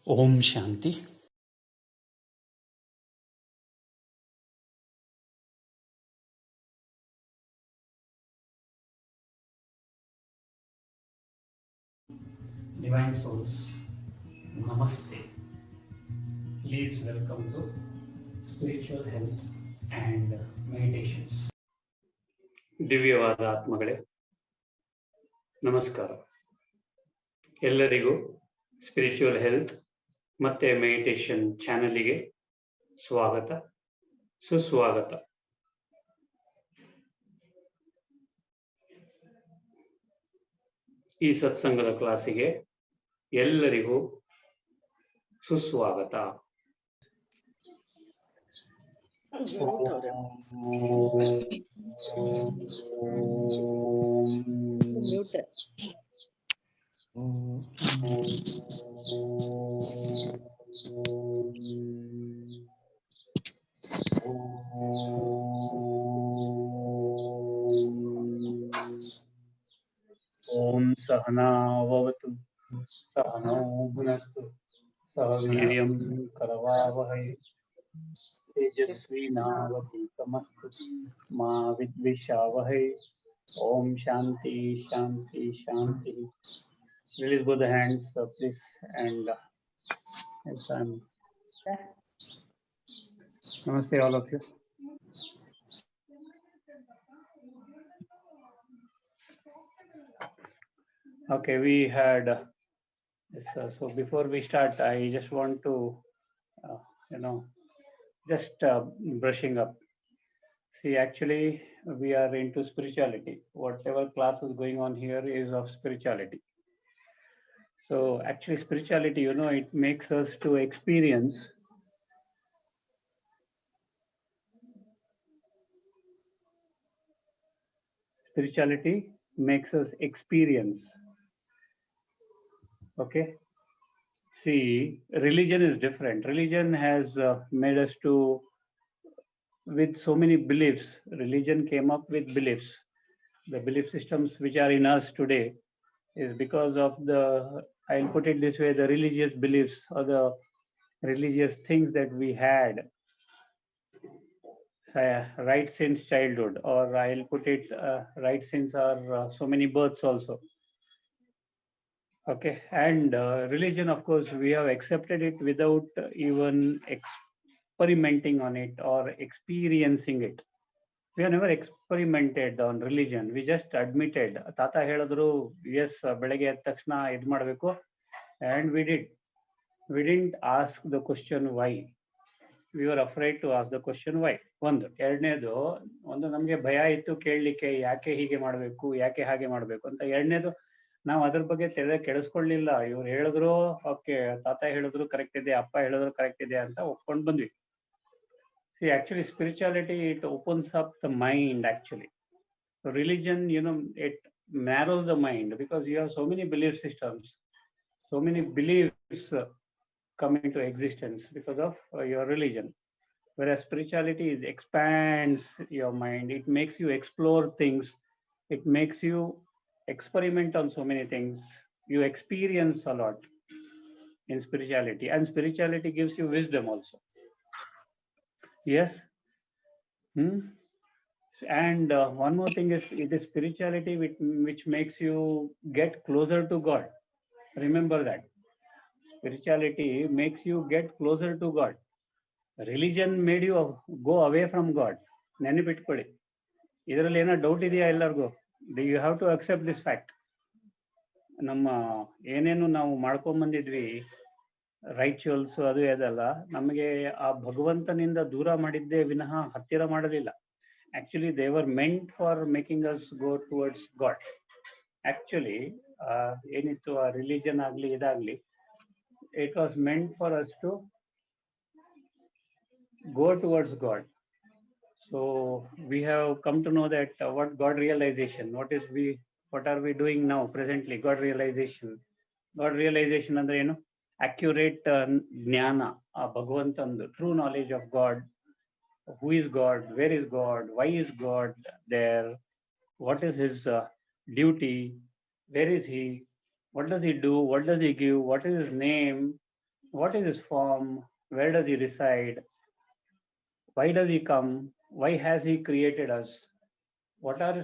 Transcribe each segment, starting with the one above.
Om Shanti. Divine Souls, Namaste. Please welcome to Spiritual Health and Meditations. ದಿವ್ಯವಾದ ಆತ್ಮಗಳೇ, ನಮಸ್ಕಾರ. ಎಲ್ಲರಿಗೂ spiritual health ಮತ್ತೆ meditation ಚಾನೆಲ್ಗೆ ಸ್ವಾಗತ, ಸುಸ್ವಾಗತ. ಈ ಸತ್ಸಂಗದ ಕ್ಲಾಸಿಗೆ ಎಲ್ಲರಿಗೂ ಸುಸ್ವಾಗತ. ಓಂ ಸಹನಾವವತು ಸಹನೋ ಭುನಕ್ತು ಸಹ ವೀರ್ಯಂ ಕರವಾವಹೈ तेजस्वीनावधीतमस्तु मा विद्विषावहै. Om Shanti Shanti Shanti. Release both the hands, please, and yes, Namaste all of you. Okay, we had so before we start, I just want to just brushing up. See, actually, we are into spirituality. Whatever class is going on here is of spirituality. So actually, spirituality, it makes us to experience spirituality makes us experience. Okay. See, religion is different. Religion has made us to, with so many beliefs, religion came up with beliefs. The belief systems which are in us today is because of the, I'll put it this way, the religious beliefs or the religious things that we had right since childhood, or I'll put it right since our so many births also. Okay, and religion, of course, we have accepted it without even experimenting on it or experiencing it. We have never experimented on religion. We just admitted. Tata heladru, yes, ಬೆಳಗ್ಗೆ ಎದ್ದ ತಕ್ಷಣ ಇದು ಮಾಡಬೇಕು, and we did. We didn't ask the question why. We were afraid to ask the question why. ಒಂದು ಎರಡನೇದು, ಒಂದು ನಮಗೆ ಭಯ ಇತ್ತು ಕೇಳಲಿಕ್ಕೆ, ಯಾಕೆ ಹೀಗೆ ಮಾಡಬೇಕು, ಯಾಕೆ ಹಾಗೆ ಮಾಡಬೇಕು ಅಂತ. ಎರಡನೇದು, ನಾವು ಅದ್ರ ಬಗ್ಗೆ ತಲೆ ಕೆಡಿಸ್ಕೊಳ್ಳಿಲ್ಲ. ಇವ್ರು ಹೇಳಿದ್ರು, ಓಕೆ, ತಾತ ಹೇಳಿದ್ರು ಕರೆಕ್ಟ್ ಇದೆ, ಅಪ್ಪ ಹೇಳಿದ್ರು ಕರೆಕ್ಟ್ ಇದೆ ಅಂತ ಒಪ್ಕೊಂಡು ಬಂದ್ವಿ. See, actually, spirituality, it opens up the mind, actually. So religion, it narrows the mind because you have so many belief systems, so many beliefs come into existence because of your religion. Whereas spirituality expands your mind. It makes you explore things. It makes you experiment on so many things. You experience a lot in spirituality, and spirituality gives you wisdom also. Yes. And one more thing is, it is spirituality which makes you get closer to God. Remember that. Spirituality makes you get closer to God. Religion made you go away from God. ನೆನಪಿಟ್ಕೊಳ್ಳಿ. ಇದರಲ್ಲಿ ಏನೋ doubt ಇದೆಯಾ ಎಲ್ಲರಿಗೂ? You have to accept this fact. ನಮ್ಮ ಏನೇನು ನಾವು ಮಾಡ್ಕೊಂಬಂದಿದ್ವಿ, ರೈಚುವಲ್ಸ್ ಅದು ಅದಲ್ಲ, ನಮಗೆ ಆ ಭಗವಂತನಿಂದ ದೂರ ಮಾಡಿದ್ದೇ ವಿನಃ ಹತ್ತಿರ ಮಾಡಲಿಲ್ಲ. Actually, they were meant for making us go towards God. Actually, ಏನಿತ್ತು ಆ ರಿಲಿಜನ್ ಆಗಲಿ ಇದಾಗಲಿ, it was meant for us to go towards God. So we have come to know that what God realization, what are we doing now presently? God realization. God realization ಅಂದ್ರೆ ಏನು? Accurate ಜ್ಞಾನ, ಆ ಭಗವಂತಂದು true knowledge of God. Who is God? Where is God? Why is God there? What is his duty? Where is he? What does he do? What does he give? What is his name? what is his form, where does he reside, why does he come, why has he created us, what are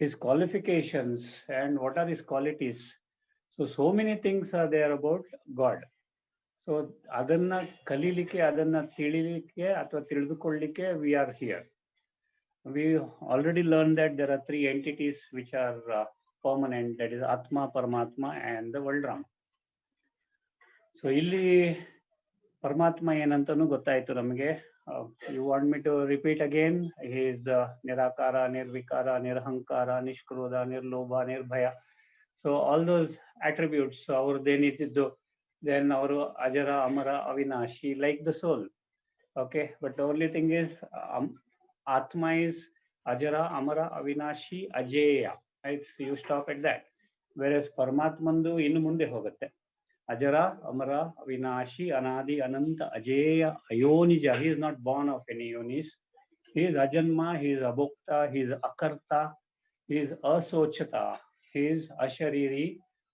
his qualifications, and what are his qualities. So many things are there about God. So ಅದನ್ನ ಕಲೀಲಿಕ್ಕೆ, ಅದನ್ನ ತಿಳಿಲಿಕ್ಕೆ ಅಥವಾ ತಿಳಿದುಕೊಳ್ಳಿಕ್ಕೆ we are here. We already learned that there are three entities which are permanent, that is Atma, Paramatma and the world Rama. So ಇಲ್ಲಿ ಪರಮಾತ್ಮ ಏನಂತನೂ ಗೊತ್ತಾಯ್ತು ನಮಗೆ. You want me to repeat again? He is ನಿರಾಕಾರ, ನಿರ್ವಿಕಾರ, ನಿರಹಂಕಾರ, ನಿಷ್ಕ್ರೋಧ, ನಿರ್ಲೋಭ, ನಿರ್ಭಯ. ಸೊ ಆಲ್ ದೋಸ್ ಅಟ್ರಿಬ್ಯೂಟ್ಸ್ ಅವ್ರದ್ದೇನಿದ್ದು, then ಅವರು ಅಜರ, ಅಮರ, ಅವಿನಾಶಿ, like the soul. Okay, but the only thing is Atma is Ajara, Amara, Avinashi, Ajeya. Right? So you stop at that. Whereas Paramatmandu ಇನ್ನು ಮುಂದೆ ಹೋಗುತ್ತೆ. ಅಜರ, ಅಮರ, ಅವಿನಾಶಿ, ಅನಾದಿ, ಅನಂತ, ಅಜೇಯ, ಅಯೋನಿಜ. He is not born of any yonis. He is Ajanma, he is Abhokta, he is Akarta, he is Asochata, he is Ashariri,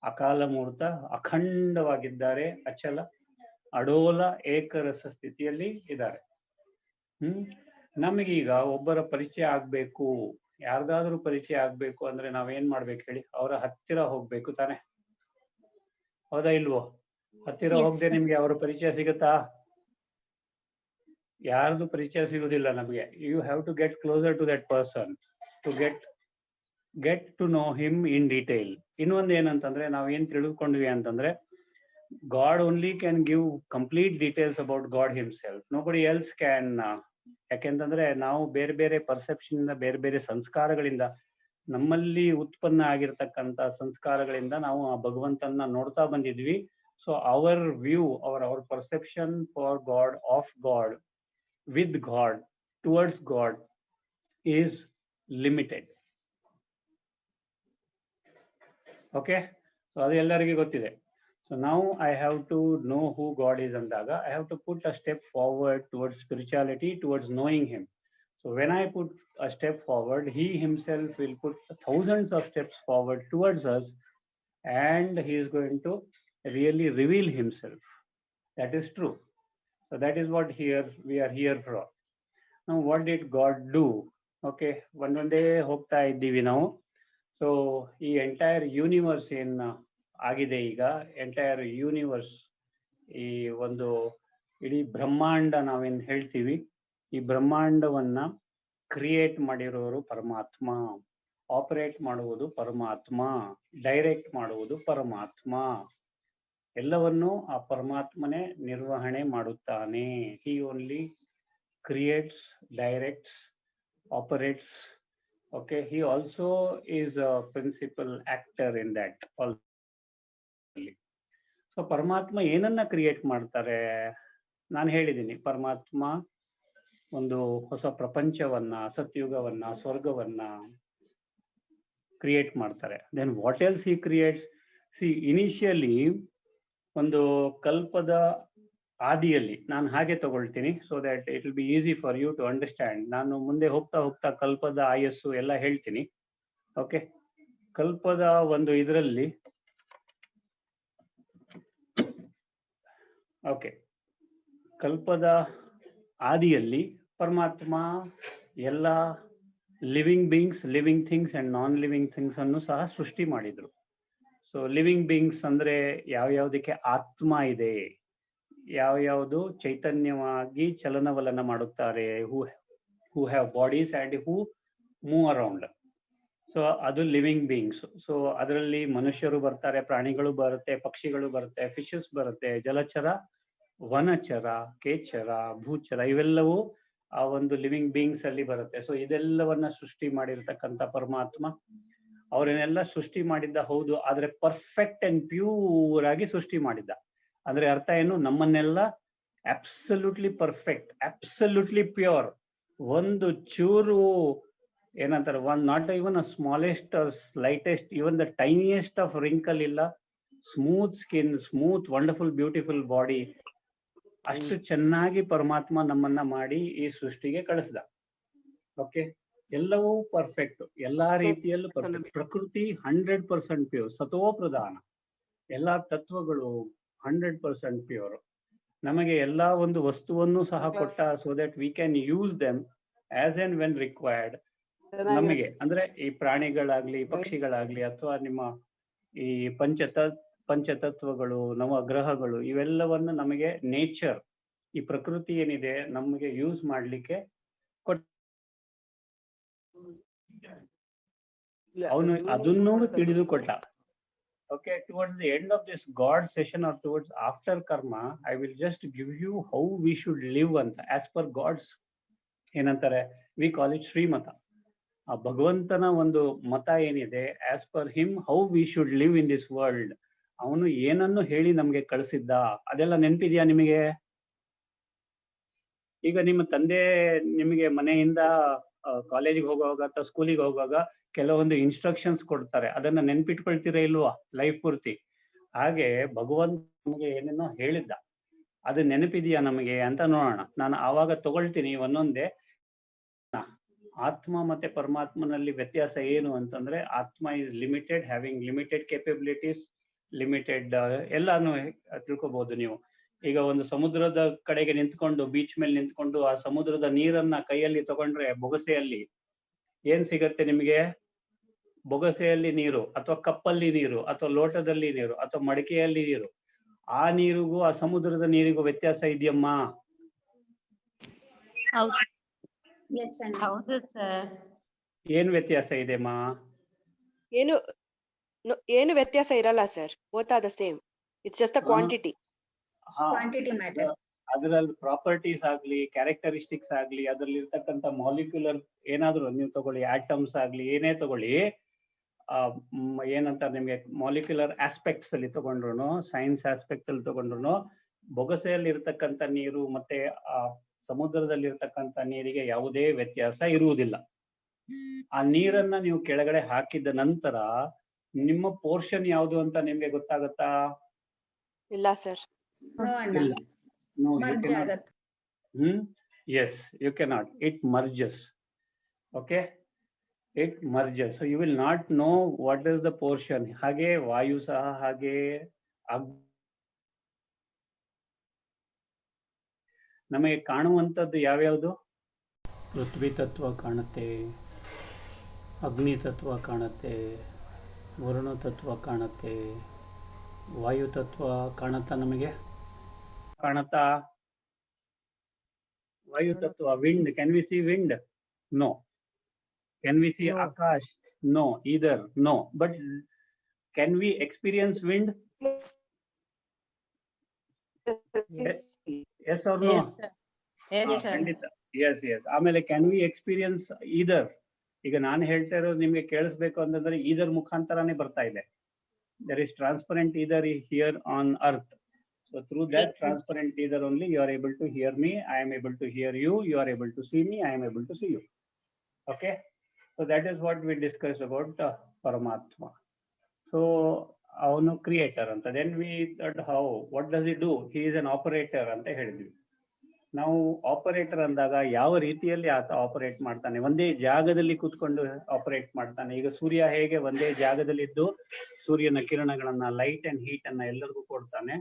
ಅಕಾಲ ಮೂರ್ತ, ಅಖಂಡವಾಗಿದ್ದಾರೆ, ಅಚಲ, ಅಡೋಲ, ಏಕರಸ ಸ್ಥಿತಿಯಲ್ಲಿ ಇದ್ದಾರೆ. ನಮಗೀಗ ಒಬ್ಬರ ಪರಿಚಯ ಆಗ್ಬೇಕು, ಯಾರ್ದಾದ್ರೂ ಪರಿಚಯ ಆಗ್ಬೇಕು ಅಂದ್ರೆ ನಾವೇನ್ ಮಾಡ್ಬೇಕು ಹೇಳಿ? ಅವರ ಹತ್ತಿರ ಹೋಗ್ಬೇಕು ತಾನೆ, ಹೌದಾ ಇಲ್ವೋ? ಹತ್ತಿರ ಹೋಗದೆ ನಿಮ್ಗೆ ಅವರ ಪರಿಚಯ ಸಿಗುತ್ತಾ? ಯಾರ್ದು ಪರಿಚಯ ಸಿಗುದಿಲ್ಲ ನಮ್ಗೆ. You have to get closer to that person to get to know him in detail. ಇನ್ನೊಂದು ಏನಂತಂದ್ರೆ, ನಾವ್ ಏನ್ ತಿಳಿದುಕೊಂಡ್ವಿ ಅಂತಂದ್ರೆ, God only can give complete details about God himself. Nobody else can. ಯಾಕೆಂತಂದ್ರೆ ನಾವು ಬೇರೆ ಬೇರೆ ಪರ್ಸೆಪ್ಷನ್ ಇಂದ, ಬೇರೆ ಬೇರೆ ಸಂಸ್ಕಾರಗಳಿಂದ, ನಮ್ಮಲ್ಲಿ ಉತ್ಪನ್ನ ಆಗಿರ್ತಕ್ಕಂಥ ಸಂಸ್ಕಾರಗಳಿಂದ ನಾವು ಆ ಭಗವಂತನ ನೋಡ್ತಾ ಬಂದಿದ್ವಿ. So our view, our perception for God, of God, with God, towards God is limited. Okay, so ಅದು ಎಲ್ಲರಿಗೂ ಗೊತ್ತಿದೆ. ಸೊ ನಾವು I have to know who God is ಅಂದಾಗ, I have to put a step forward towards spirituality, towards knowing him. So when I put a step forward, he himself will put thousands of steps forward towards us, and he is going to really reveal himself. That is true. So that is what we are here for. Now what did God do? Okay, one day hogta iddivi ನಾವು. So ಈ entire universe ಏನ್ ಆಗಿದೆ ಈಗ, entire universe, ಈ ಒಂದು ಇಡೀ ಬ್ರಹ್ಮಾಂಡ ನಾವೇನ್ ಹೇಳ್ತೀವಿ, ಈ ಬ್ರಹ್ಮಾಂಡವನ್ನ ಕ್ರಿಯೇಟ್ ಮಾಡಿರೋರು ಪರಮಾತ್ಮ, ಆಪರೇಟ್ ಮಾಡುವುದು ಪರಮಾತ್ಮ, ಡೈರೆಕ್ಟ್ ಮಾಡುವುದು ಪರಮಾತ್ಮ, ಎಲ್ಲವನ್ನೂ ಆ ಪರಮಾತ್ಮನೇ ನಿರ್ವಹಣೆ ಮಾಡುತ್ತಾನೆ. He only creates, directs, operates. Okay, he also is a principal actor in that also. So ಪರಮಾತ್ಮ ಏನನ್ನ ಕ್ರಿಯೇಟ್ ಮಾಡ್ತಾರೆ? ನಾನು ಹೇಳಿದ್ದೀನಿ, ಪರಮಾತ್ಮ ಒಂದು ಹೊಸ ಪ್ರಪಂಚವನ್ನ, ಸತ್ಯುಗವನ್ನ, ಸ್ವರ್ಗವನ್ನ ಕ್ರಿಯೇಟ್ ಮಾಡ್ತಾರೆ. Then what else he creates? See, initially ಒಂದು ಕಲ್ಪದ ಆದಿಯಲ್ಲಿ, ನಾನು ಹಾಗೆ ತಗೊಳ್ತೀನಿ so that it will be easy for you to understand. ನಾನು ಮುಂದೆ ಹೋಗ್ತಾ ಹೋಗ್ತಾ ಕಲ್ಪದ ಆಯಸ್ಸು ಎಲ್ಲ ಹೇಳ್ತೀನಿ. ಓಕೆ, ಕಲ್ಪದ ಒಂದು ಇದರಲ್ಲಿ, ಓಕೆ, ಕಲ್ಪದ ಆದಿಯಲ್ಲಿ ಪರಮಾತ್ಮ ಎಲ್ಲ living beings, living things and non living things ಅನ್ನು ಸಹ ಸೃಷ್ಟಿ ಮಾಡಿದ್ರು. ಸೊ ಲಿವಿಂಗ್ ಬೀಯಿಂಗ್ಸ್ ಅಂದ್ರೆ ಯಾವ್ಯಾವುದಕ್ಕೆ ಆತ್ಮ ಇದೆ, ಯಾವ್ಯಾವುದು ಚೈತನ್ಯವಾಗಿ ಚಲನವಲನ ಮಾಡುತ್ತಾರೆ, who have bodies and who move around. So ಅದು ಲಿವಿಂಗ್ ಬೀಯಿಂಗ್ಸ್. ಸೊ ಅದರಲ್ಲಿ ಮನುಷ್ಯರು ಬರ್ತಾರೆ, ಪ್ರಾಣಿಗಳು ಬರುತ್ತೆ, ಪಕ್ಷಿಗಳು ಬರುತ್ತೆ, ಫಿಶಸ್ ಬರುತ್ತೆ, ಜಲಚರ, ವನಚರ, ಕೇಚರ, ಭೂಚರ, ಇವೆಲ್ಲವೂ ಆ ಒಂದು ಲಿವಿಂಗ್ ಬೀಯಿಂಗ್ಸ್ ಅಲ್ಲಿ ಬರುತ್ತೆ. ಸೊ ಇದೆಲ್ಲವನ್ನ ಸೃಷ್ಟಿ ಮಾಡಿರ್ತಕ್ಕಂಥ ಪರಮಾತ್ಮ ಅವರನ್ನೆಲ್ಲ ಸೃಷ್ಟಿ ಮಾಡಿದ್ದ, ಹೌದು, ಆದ್ರೆ ಪರ್ಫೆಕ್ಟ್ ಅಂಡ್ ಪ್ಯೂರ್ ಆಗಿ ಸೃಷ್ಟಿ ಮಾಡಿದ್ದ. ಅಂದ್ರೆ ಅರ್ಥ ಏನು? ನಮ್ಮನ್ನೆಲ್ಲ ಅಬ್ಸಲ್ಯೂಟ್ಲಿ ಪರ್ಫೆಕ್ಟ್, ಅಬ್ಸಲ್ಯೂಟ್ಲಿ ಪ್ಯೂರ್, ಒಂದು ಚೂರು ಏನಂತಾರೆ, not even a smallest or slightest, even the tiniest of wrinkle ಇಲ್ಲ, smooth skin, smooth wonderful beautiful body. ಅಷ್ಟು ಚೆನ್ನಾಗಿ ಪರಮಾತ್ಮ ನಮ್ಮನ್ನ ಮಾಡಿ ಈ ಸೃಷ್ಟಿಗೆ ಕಳಿಸ್ದ. ಓಕೆ, ಎಲ್ಲವೂ ಪರ್ಫೆಕ್ಟ್, ಎಲ್ಲಾ ರೀತಿಯಲ್ಲೂ ಪರ್ಫೆಕ್ಟ್. ಪ್ರಕೃತಿ 100% ಪ್ಯೂರ್, ಸತೋ ಪ್ರಧಾನ. ಎಲ್ಲಾ ತತ್ವಗಳು 100% ಪ್ಯೂರ್. ನಮಗೆ ಎಲ್ಲಾ ಒಂದು ವಸ್ತುವನ್ನು ಸಹ ಕೊಟ್ಟ, so that we can use them as and when required. ನಮಗೆ ಅಂದ್ರೆ ಈ ಪ್ರಾಣಿಗಳಾಗ್ಲಿ, ಪಕ್ಷಿಗಳಾಗ್ಲಿ, ಅಥವಾ ನಿಮ್ಮ ಈ ಪಂಚತತ್ವಗಳು, ನವಗ್ರಹಗಳು, ಇವೆಲ್ಲವನ್ನು ನಮಗೆ ನೇಚರ್, ಈ ಪ್ರಕೃತಿ ಏನಿದೆ ನಮಗೆ ಯೂಸ್ ಮಾಡ್ಲಿಕ್ಕೆ ಅವನು ಅದನ್ನು ತಿಳಿದುಕೊಟ್ಟ. Okay, towards the end of this God session or towards after karma, I will just give you how we should live anta as per God's ಏನಂತಾರೆ, we call it ಶ್ರೀಮತ. ಆ ಭಗವಂತನ ಒಂದು ಮತ ಏನಿದೆ, as per him how we should live in this world. ಅವನು ಏನನ್ನು ಹೇಳಿ ನಮ್ಗೆ ಕಳಿಸಿದ್ದ ಅದೆಲ್ಲ ನೆನಪಿದ್ಯಾ ನಿಮಗೆ? ಈಗ ನಿಮ್ಮ ತಂದೆ ನಿಮಗೆ ಮನೆಯಿಂದ ಕಾಲೇಜಿಗೆ ಹೋಗುವಾಗ ಅಥವಾ ಸ್ಕೂಲಿಗೆ ಹೋಗುವಾಗ ಕೆಲವೊಂದು ಇನ್ಸ್ಟ್ರಕ್ಷನ್ಸ್ ಕೊಡ್ತಾರೆ, ಅದನ್ನ ನೆನ್ಪಿಟ್ಕೊಳ್ತೀರಾ ಇಲ್ವಾ ಲೈಫ್ ಪೂರ್ತಿ? ಹಾಗೆ ಭಗವಂತ ನಮಗೆ ಏನೇನೋ ಹೇಳಿದ್ದ, ಅದು ನೆನಪಿದೆಯಾ ನಮಗೆ ಅಂತ ನೋಡೋಣ. ನಾನು ಆವಾಗ ತಗೊಳ್ತೀನಿ ಒಂದೊಂದೇ. ಆತ್ಮ ಮತ್ತೆ ಪರಮಾತ್ಮನಲ್ಲಿ ವ್ಯತ್ಯಾಸ ಏನು ಅಂತಂದ್ರೆ, ಆತ್ಮ is limited, having limited capabilities, limited ಎಲ್ಲಾನು ತಿಳ್ಕೊಬಹುದು ನೀವು. ಈಗ ಒಂದು ಸಮುದ್ರದ ಕಡೆಗೆ ನಿಂತ್ಕೊಂಡು, ಬೀಚ್ ಮೇಲೆ ನಿಂತ್ಕೊಂಡು ಆ ಸಮುದ್ರದ ನೀರನ್ನ ಕೈಯಲ್ಲಿ ತಗೊಂಡ್ರೆ ಬೊಗಸೆಯಲ್ಲಿ ಏನ್ ಸಿಗತ್ತೆ ನಿಮಗೆ? ಬೊಗಸೆಯಲ್ಲಿ ನೀರು, ಅಥವಾ ಕಪ್ಪಲ್ಲಿ ನೀರು, ಅಥವಾ ಲೋಟದಲ್ಲಿ ನೀರು, ಅಥವಾ ಮಡಿಕೆಯಲ್ಲಿ ನೀರು. ಆ ನೀರಿಗೂ ಆ ಸಮುದ್ರದ ನೀರಿಗೂ ವ್ಯತ್ಯಾಸ ಇದೆಯಮ್ಮ? ಏನ್ ವ್ಯತ್ಯಾಸ ಇದೆಮ್ಮ? ಏನು ವ್ಯತ್ಯಾಸ ಇರಲ್ಲ sir, both are the same. It's just the quantity. Quantity matter. ಅದರಲ್ಲಿ ಪ್ರಾಪರ್ಟೀಸ್ ಆಗ್ಲಿ, ಕ್ಯಾರೆಕ್ಟರಿಸ್ಟಿಕ್ಸ್ ಆಗ್ಲಿ, ಅದ್ರಲ್ಲಿ ಇರ್ತಕ್ಕಂಥ ಮಾಲಿಕ್ಯುಲರ್ ಏನಾದ್ರು ನೀವು ತಗೊಳ್ಳಿ, ಆಟಮ್ಸ್ ಆಗ್ಲಿ, ಏನೇ ತಗೊಳ್ಳಿ, ಏನಂತ ನಿಮ್ಗೆ ಮಾಲಿಕ್ಯುಲರ್ ಆಸ್ಪೆಕ್ಟ್ಸ್ ಅಲ್ಲಿ ತಗೊಂಡ್ರು, ಸೈನ್ಸ್ ಆಸ್ಪೆಕ್ಟ್ ಅಲ್ಲಿ ತಗೊಂಡ್ರು, ಬೊಗಸೆಯಲ್ಲಿ ಇರ್ತಕ್ಕಂಥ ನೀರು ಮತ್ತೆ ಆ ಸಮುದ್ರದಲ್ಲಿ ಇರ್ತಕ್ಕಂಥ ನೀರಿಗೆ ಯಾವುದೇ ವ್ಯತ್ಯಾಸ ಇರುವುದಿಲ್ಲ. ಆ ನೀರನ್ನ ನೀವು ಕೆಳಗಡೆ ಹಾಕಿದ ನಂತರ ನಿಮ್ಮ ಪೋರ್ಷನ್ ಯಾವುದು ಅಂತ ನಿಮ್ಗೆ ಗೊತ್ತಾಗತ್ತಾ? ಇಲ್ಲ ಸರ್. ಇಲ್ಲ. No, you cannot. Yes, you cannot. It merges. Okay, it merges. So you will not know what is the portion. ಹಾಗೆ ವಾಯು ಸಹ ಹಾಗೆ ನಮಗೆ ಕಾಣುವಂಥದ್ದು ಯಾವ್ಯಾವುದು? ಪೃಥ್ವಿ ತತ್ವ ಕಾಣುತ್ತೆ, ಅಗ್ನಿ ತತ್ವ ಕಾಣುತ್ತೆ, ವರುಣ ತತ್ವ ಕಾಣುತ್ತೆ, ವಾಯು ತತ್ವ ಕಾಣುತ್ತಾ ನಮಗೆ? ಕಾಣುತ್ತಾ? ವಾಯು ತತ್ವ, wind, can we see wind? No. Can we see akash? No either. No. But can we experience wind? Yes or no? Yes sir. Yes. ಆಮೇಲೆ ಕ್ಯಾನ್ ವಿ ಎಕ್ಸ್ಪೀರಿಯನ್ಸ್ ಈದರ್? ಈಗ ನಾನು ಹೇಳ್ತಾ ಇರೋದು ನಿಮ್ಗೆ ಕೇಳಿಸ್ಬೇಕು ಅಂತಂದ್ರೆ ಈದರ್ ಮುಖಾಂತರನೇ ಬರ್ತಾ ಇದೆ. There is transparent either here on earth. So through that transparent either only you are able to hear me, I am able to hear you, you are able to see me, I am able to see you. Okay, so that is what we discussed about Paramatma. So avanu creator anta. Then we thought how, what does he do? He is an operator anta helidvi. ನಾವು operator ಅಂದಾಗ ಯಾವ ರೀತಿಯಲ್ಲಿ ಆತ operate ಮಾಡ್ತಾನೆ? ಒಂದೇ ಜಾಗದಲ್ಲಿ ಕೂತ್ಕೊಂಡು operate ಮಾಡ್ತಾನೆ. ಈಗ ಸೂರ್ಯ ಹೇಗೆ ಒಂದೇ ಜಾಗದಲ್ಲಿದ್ದು ಸೂರ್ಯನ ಕಿರಣಗಳನ್ನ, ಲೈಟ್ ಅಂಡ್ ಹೀಟ್ ಅನ್ನ ಎಲ್ಲರಿಗೂ ಕೊಡ್ತಾನೆ,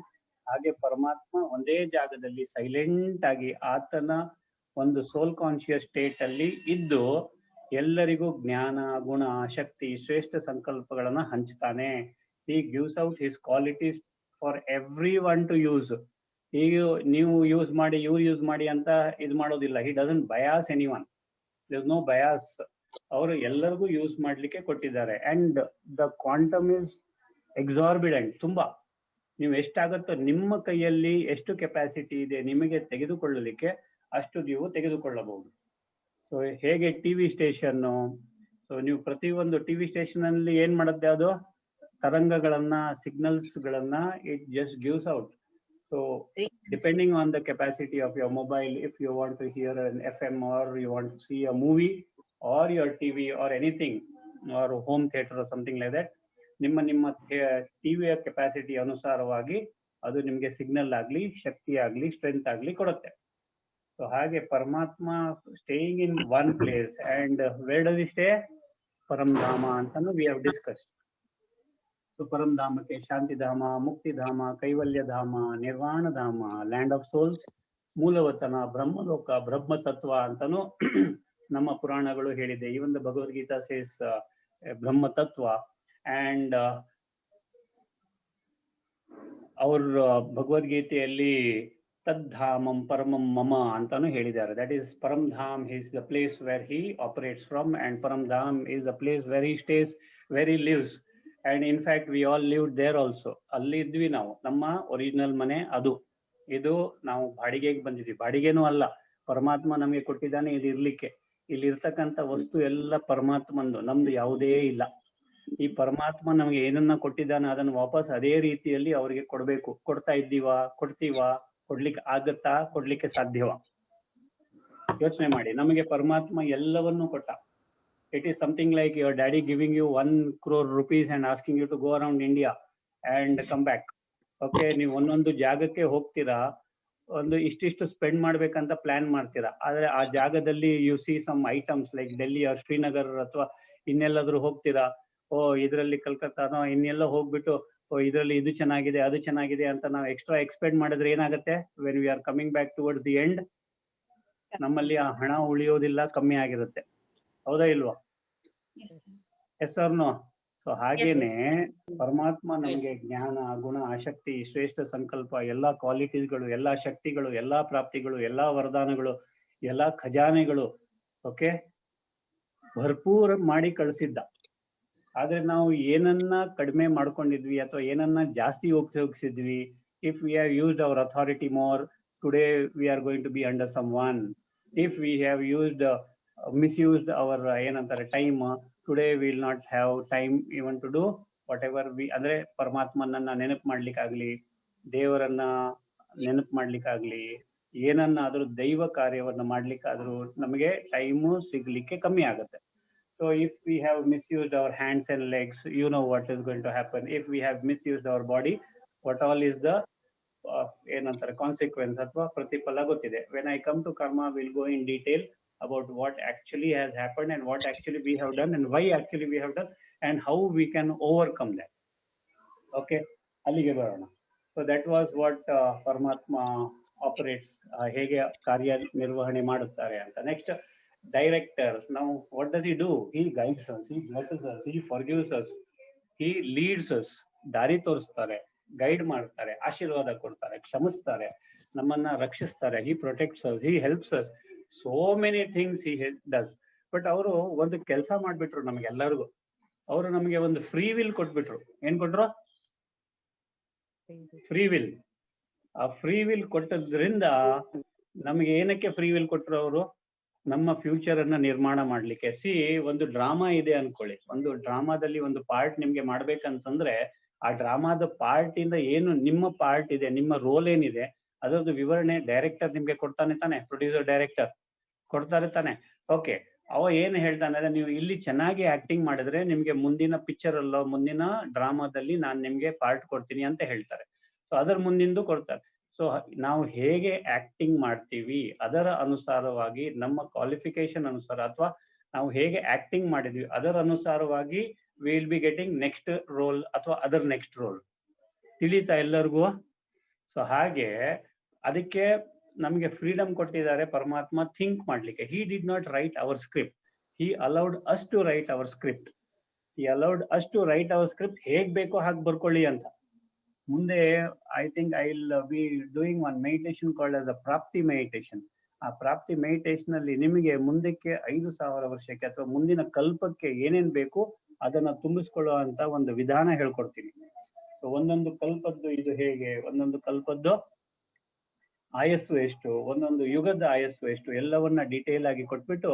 ಹಾಗೆ ಪರಮಾತ್ಮ ಒಂದೇ ಜಾಗದಲ್ಲಿ ಸೈಲೆಂಟ್ ಆಗಿ ಆತನ ಒಂದು ಸೋಲ್ ಕಾನ್ಶಿಯಸ್ ಸ್ಟೇಟ್ ಅಲ್ಲಿ ಇದ್ದು ಎಲ್ಲರಿಗೂ ಜ್ಞಾನ, ಗುಣ, ಶಕ್ತಿ, ಶ್ರೇಷ್ಠ ಸಂಕಲ್ಪಗಳನ್ನ ಹಂಚ್ತಾನೆ. He gives out his qualities for everyone to use. ಈಗ ನೀವು ಯೂಸ್ ಮಾಡಿ, ಇವ್ರು ಯೂಸ್ ಮಾಡಿ ಅಂತ ಇದು ಮಾಡೋದಿಲ್ಲ. He doesn't bias anyone. There's no bias. ಅವರು ಎಲ್ಲರಿಗೂ ಯೂಸ್ ಮಾಡ್ಲಿಕ್ಕೆ ಕೊಟ್ಟಿದ್ದಾರೆ. And the quantum is exorbitant. ತುಂಬಾ ನೀವು ಎಷ್ಟಾಗುತ್ತೋ ನಿಮ್ಮ ಕೈಯಲ್ಲಿ ಎಷ್ಟು ಕೆಪಾಸಿಟಿ ಇದೆ ನಿಮಗೆ ತೆಗೆದುಕೊಳ್ಳಲಿಕ್ಕೆ ಅಷ್ಟು ನೀವು ತೆಗೆದುಕೊಳ್ಳಬಹುದು. ಸೊ ಹೇಗೆ ಟಿವಿ ಸ್ಟೇಷನ್, ಸೊ ನೀವು ಪ್ರತಿಯೊಂದು ಟಿವಿ ಸ್ಟೇಷನ್ ಅಲ್ಲಿ ಏನ್ ಮಾಡುತ್ತೆ? ಅದು ತರಂಗಗಳನ್ನ, ಸಿಗ್ನಲ್ಸ್ ಗಳನ್ನ it just gives out. So depending on the capacity of your mobile, if you want to hear an FM or you want to see a movie or your TV or anything or home theater or something like that, ನಿಮ್ಮ ಟಿವಿಯ capacity ಅನುಸಾರವಾಗಿ ಅದು ನಿಮಗೆ signal ಆಗ್ಲಿ, ಶಕ್ತಿ ಆಗ್ಲಿ, strength ಆಗ್ಲಿ ಕೊಡುತ್ತೆ. So ಹಾಗೆ ಪರಮಾತ್ಮ staying in one place. And where does he stay? Paramdham ಅಂತಾನು ವಿ ಹ್ಯಾವ್ ಡಿಸ್ಕಸ್ಡ್. ಸೊ ಪರಂಧಾಮಕ್ಕೆ ಶಾಂತಿಧಾಮ, ಮುಕ್ತಿಧಾಮ, ಕೈವಲ್ಯಧಾಮ, ನಿರ್ವಾಣಧಾಮ, ಲ್ಯಾಂಡ್ ಆಫ್ ಸೋಲ್ಸ್, ಮೂಲವತನ, ಬ್ರಹ್ಮಲೋಕ, ಬ್ರಹ್ಮ ತತ್ವ ಅಂತಾನು ನಮ್ಮ ಪುರಾಣಗಳು ಹೇಳಿದೆ. ಇವನ್ ದ ಭಗವದ್ಗೀತಾ ಸೇಸ್ ಬ್ರಹ್ಮ ತತ್ವ. ಅಂಡ್ ಅವ್ರ ಭಗವದ್ಗೀತೆಯಲ್ಲಿ ತದ್ಧಾಮಂ ಪರಮಂ ಮಮ ಅಂತಾನು ಹೇಳಿದ್ದಾರೆ. That is Paramdham is the place where he operates from, and Paramdham is the place where he stays, where he lives. And in fact we all lived there also. ಅಲ್ಲಿ ಇದ್ವಿ ನಾವು, ನಮ್ಮ ಒರಿಜಿನಲ್ ಮನೆ ಅದು. ಇದು ನಾವು ಬಾಡಿಗೆಗೆ ಬಂದಿದ್ವಿ, ಬಾಡಿಗೆನೂ ಅಲ್ಲ, ಪರಮಾತ್ಮ ನಮಗೆ ಕೊಟ್ಟಿದ್ದಾನೆ ಇದು ಇರ್ಲಿಕ್ಕೆ. ಇಲ್ಲಿ ಇರ್ತಕ್ಕಂಥ ವಸ್ತು ಎಲ್ಲ ಪರಮಾತ್ಮಂದು, ನಮ್ದು ಯಾವುದೇ ಇಲ್ಲ. ಈ ಪರಮಾತ್ಮ ನಮಗೆ ಏನನ್ನ ಕೊಟ್ಟಿದ್ದಾನೆ ಅದನ್ನು ವಾಪಸ್ ಅದೇ ರೀತಿಯಲ್ಲಿ ಅವರಿಗೆ ಕೊಡ್ಬೇಕು. ಕೊಡ್ತಾ ಇದ್ದೀವಾ? ಕೊಡ್ತೀವಾ? ಕೊಡ್ಲಿಕ್ಕೆ ಆಗತ್ತಾ? ಕೊಡ್ಲಿಕ್ಕೆ ಸಾಧ್ಯವಾ? ಯೋಚನೆ ಮಾಡಿ. ನಮಗೆ ಪರಮಾತ್ಮ ಎಲ್ಲವನ್ನೂ ಕೊಟ್ಟ. It is something like your daddy giving you 1 crore rupees and asking you to go around India and come back. Okay, ನೀವು ಒಂದೊಂದು ಜಾಗಕ್ಕೆ ಹೋಗ್ತೀರಾ, ಒಂದು ಇಷ್ಟಿಷ್ಟು ಸ್ಪೆಂಡ್ ಮಾಡ್ಬೇಕಂತ ಪ್ಲಾನ್ ಮಾಡ್ತೀರಾ. ಆದ್ರೆ ಆ ಜಾಗದಲ್ಲಿ you see some items like Delhi or Srinagar ಅಥವಾ ಇನ್ನೆಲ್ಲಾದ್ರೂ ಹೋಗ್ತೀರಾ, ಓ ಇದರಲ್ಲಿ ಕಲ್ಕತ್ತಾನೋ ಇನ್ನೆಲ್ಲ ಹೋಗ್ಬಿಟ್ಟು ಓ ಇದರಲ್ಲಿ ಇದು ಚೆನ್ನಾಗಿದೆ ಅದು ಚೆನ್ನಾಗಿದೆ ಅಂತ ನಾವು ಎಕ್ಸ್ಟ್ರಾ ಎಕ್ಸ್ಪೆಕ್ಟ್ ಮಾಡಿದ್ರೆ ಏನಾಗುತ್ತೆ? When we are coming back towards the end, ನಮ್ಮಲ್ಲಿ ಆ ಹಣ ಉಳಿಯೋದಿಲ್ಲ, ಕಮ್ಮಿ ಆಗಿರುತ್ತೆ. ಹೌದಾ ಇಲ್ವಾ? S R no? ಸೊ ಹಾಗೇನೆ ಪರಮಾತ್ಮ ನಮಗೆ ಜ್ಞಾನ, ಗುಣ, ಆಸಕ್ತಿ, ಶ್ರೇಷ್ಠ ಸಂಕಲ್ಪ, ಎಲ್ಲಾ ಕ್ವಾಲಿಟೀಸ್ಗಳು, ಎಲ್ಲಾ ಶಕ್ತಿಗಳು, ಎಲ್ಲಾ ಪ್ರಾಪ್ತಿಗಳು, ಎಲ್ಲಾ ವರದಾನಗಳು, ಎಲ್ಲಾ ಖಜಾನೆಗಳು ಓಕೆ ಭರ್ಪೂರ್ ಮಾಡಿ ಕಳಿಸಿದ್ದ. ಆದ್ರೆ ನಾವು ಏನನ್ನ ಕಡಿಮೆ ಮಾಡ್ಕೊಂಡಿದ್ವಿ ಅಥವಾ ಏನನ್ನ ಜಾಸ್ತಿ ಉಪಯೋಗಿಸಿದ್ವಿ. If we have used our authority more, today we are going to be under someone. If we have used misused our ಏನಂತಾರೆ time, today will not have time even to do whatever we. ಅಂದ್ರೆ ಪರಮಾತ್ಮನನ್ನ ನೆನಪು ಮಾಡ್ಲಿಕ್ಕಾಗ್ಲಿ, ದೇವರನ್ನ ನೆನಪು ಮಾಡ್ಲಿಕ್ಕಾಗ್ಲಿ, ಏನನ್ನಾದ್ರೂ ದೈವ ಕಾರ್ಯವನ್ನ ಮಾಡ್ಲಿಕ್ಕಾದ್ರೂ ನಮಗೆ time ಸಿಗ್ಲಿಕ್ಕೆ ಕಮ್ಮಿ ಆಗುತ್ತೆ. So if we have misused our hands and legs, you know what is going to happen. If we have misused our body, what all is the ಏನಂತಾರೆ consequence ಅಥವಾ ಪ್ರತಿಫಲ ಗೊತ್ತಿದೆ. When I come to karma, we'll go in detail about what actually has happened and what actually we have done and why actually we have done and how we can overcome that. Okay, ಅಲ್ಲಿಗೆ ಬರೋಣ. So that was what ಪರಮಾತ್ಮ operates, ಹೇಗೆ ಕಾರ್ಯ ನಿರ್ವಹಣೆ ಮಾಡುತ್ತಾರೆ ಅಂತ. Next, director. Now what does he do? He guides us, he blesses us, he forgives us, he leads us. ದಾರಿ ತೋರಿಸ್ತಾರೆ, ಗೈಡ್ ಮಾಡ್ತಾರೆ, ಆಶೀರ್ವಾದ ಕೊಡ್ತಾರೆ, ಕ್ಷಮಿಸ್ತಾರೆ, ನಮ್ಮನ್ನ ರಕ್ಷಿಸ್ತಾರೆ. he protects us, he helps us, so many things he does. But ಅವರು ಒಂದು ಕೆಲಸ ಮಾಡ್ಬಿಟ್ರು ನಮ್ಗೆಲ್ಲರಿಗೂ. ಅವರು ನಮಗೆ ಒಂದು ಫ್ರೀ ವಿಲ್ ಕೊಟ್ಬಿಟ್ರು. ಏನ್ ಕೊಟ್ರು? Free will. ಆ ಫ್ರೀ ವಿಲ್ ಕೊಟ್ಟದ್ರಿಂದ ನಮಗೆ ಏನಕ್ಕೆ ಫ್ರೀ ವಿಲ್ ಕೊಟ್ರು ಅವರು? ನಮ್ಮ ಫ್ಯೂಚರ್ ಅನ್ನ ನಿರ್ಮಾಣ ಮಾಡ್ಲಿಕ್ಕೆ. ಒಂದು ಡ್ರಾಮಾ ಇದೆ ಅನ್ಕೊಳ್ಳಿ, ಒಂದು ಡ್ರಾಮಾದಲ್ಲಿ ಒಂದು ಪಾರ್ಟ್ ನಿಮ್ಗೆ ಮಾಡ್ಬೇಕಂತಂದ್ರೆ ಆ ಡ್ರಾಮಾದ ಪಾರ್ಟ್ ಇಂದ ಏನು ನಿಮ್ಮ ಪಾರ್ಟ್ ಇದೆ, ನಿಮ್ಮ ರೋಲ್ ಏನಿದೆ ಅದರದ್ದು ವಿವರಣೆ ಡೈರೆಕ್ಟರ್ ನಿಮ್ಗೆ ಕೊಡ್ತಾನೆ ತಾನೆ, ಪ್ರೊಡ್ಯೂಸರ್ ಡೈರೆಕ್ಟರ್ ಕೊಡ್ತಾರೆ ತಾನೆ. ಓಕೆ, ಅವ ಏನ್ ಹೇಳ್ತಾನೆ ಅಂದ್ರೆ ನೀವು ಇಲ್ಲಿ ಚೆನ್ನಾಗಿ ಆಕ್ಟಿಂಗ್ ಮಾಡಿದ್ರೆ ನಿಮ್ಗೆ ಮುಂದಿನ ಪಿಕ್ಚರ್ ಅಲ್ಲೋ ಮುಂದಿನ ಡ್ರಾಮಾದಲ್ಲಿ ನಾನು ನಿಮ್ಗೆ ಪಾರ್ಟ್ ಕೊಡ್ತೀನಿ ಅಂತ ಹೇಳ್ತಾರೆ. ಸೊ ಅದರ ಮುಂದಿಂದು ಕೊಡ್ತಾರೆ. ಸೊ ನಾವು ಹೇಗೆ ಆಕ್ಟಿಂಗ್ ಮಾಡ್ತೀವಿ ಅದರ ಅನುಸಾರವಾಗಿ, ನಮ್ಮ ಕ್ವಾಲಿಫಿಕೇಶನ್ ಅನುಸಾರ ಅಥವಾ ನಾವು ಹೇಗೆ ಆಕ್ಟಿಂಗ್ ಮಾಡಿದ್ವಿ ಅದರ ಅನುಸಾರವಾಗಿ will be getting next role ಅಥವಾ ಅದರ್ ನೆಕ್ಸ್ಟ್ ರೋಲ್. ತಿಳಿತಾ ಎಲ್ಲರಿಗೂ? ಸೊ ಹಾಗೆ ಅದಕ್ಕೆ ನಮಗೆ ಫ್ರೀಡಮ್ ಕೊಟ್ಟಿದ್ದಾರೆ ಪರಮಾತ್ಮ ಥಿಂಕ್ ಮಾಡ್ಲಿಕ್ಕೆ. He did not write our script, he allowed us to write our script. He allowed us to write our script. ಹೇಗ್ ಬೇಕೋ ಹಾಗೆ ಬರ್ಕೊಳ್ಳಿ ಅಂತ. ಮುಂದೆ I think I will be doing one meditation called as a prapti meditation. ಆ ಪ್ರಾಪ್ತಿ meditation ಅಲ್ಲಿ ನಿಮಗೆ ಮುಂದಕ್ಕೆ 5,000 ವರ್ಷಕ್ಕೆ ಅಥವಾ ಮುಂದಿನ ಕಲ್ಪಕ್ಕೆ ಏನೇನ್ ಬೇಕು ಅದನ್ನ ತುಂಬಿಸ್ಕೊಳ್ಳೋ ಅಂತ ಒಂದು ವಿಧಾನ ಹೇಳ್ಕೊಡ್ತೀನಿ. ಸೊ ಒಂದೊಂದು ಕಲ್ಪದ್ದು ಇದು ಹೇಗೆ, ಒಂದೊಂದು ಕಲ್ಪದ್ದು ಆಯಸ್ಸು ಎಷ್ಟು, ಒಂದೊಂದು ಯುಗದ ಆಯಸ್ಸು ಎಷ್ಟು, ಎಲ್ಲವನ್ನ ಡೀಟೇಲ್ ಆಗಿ ಕೊಟ್ಬಿಟ್ಟು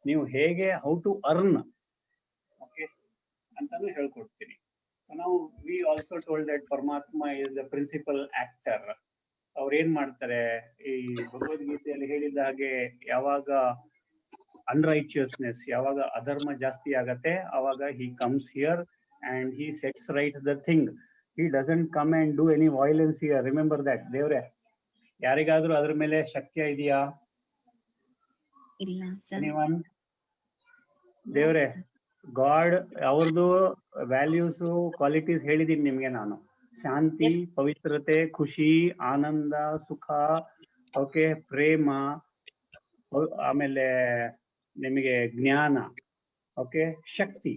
ನೀವು ಹೇಗೆ ಹೌ ಟು ಅರ್ನ್ ಓಕೆ ಅಂತಾನು ಹೇಳ್ಕೊಡ್ತೀನಿ. ನಾವು ವಿ ಆಲ್ಸೋ ಟೋಲ್ಡ್ ದಟ್ ಪರಮಾತ್ಮ ಇಸ್ ದ ಪ್ರಿನ್ಸಿಪಲ್ ಆಕ್ಟರ್. ಅವ್ರು ಏನ್ ಮಾಡ್ತಾರೆ, ಈ ಭಗವದ್ಗೀತೆಯಲ್ಲಿ ಹೇಳಿದ ಹಾಗೆ ಯಾವಾಗ ಅನ್ರೈಚಿಯಸ್ನೆಸ್, ಯಾವಾಗ ಅಧರ್ಮ ಜಾಸ್ತಿ ಆಗತ್ತೆ ಅವಾಗ he comes here and he sets right the thing. He doesn't come and do any violence here. Remember that. ದೇವ್ರೆ, ಯಾರಿಗಾದ್ರೂ ಅದ್ರ ಮೇಲೆ ಶಕ್ಯ ಇದೆಯಾ? ಇಲ್ಲ ಸರ್. ಎನಿವನ್? ದೇವ್ರೆ, ಗಾಡ್ ಅವ್ರದ್ದು ವ್ಯಾಲ್ಯೂಸ್ ಕ್ವಾಲಿಟೀಸ್ ಹೇಳಿದೀನಿ ನಿಮ್ಗೆ ನಾನು. ಶಾಂತಿ, ಪವಿತ್ರತೆ, ಖುಷಿ, ಆನಂದ, ಸುಖ, ಓಕೆ, ಪ್ರೇಮ, ಆಮೇಲೆ ನಿಮಗೆ ಜ್ಞಾನ, ಓಕೆ, ಶಕ್ತಿ.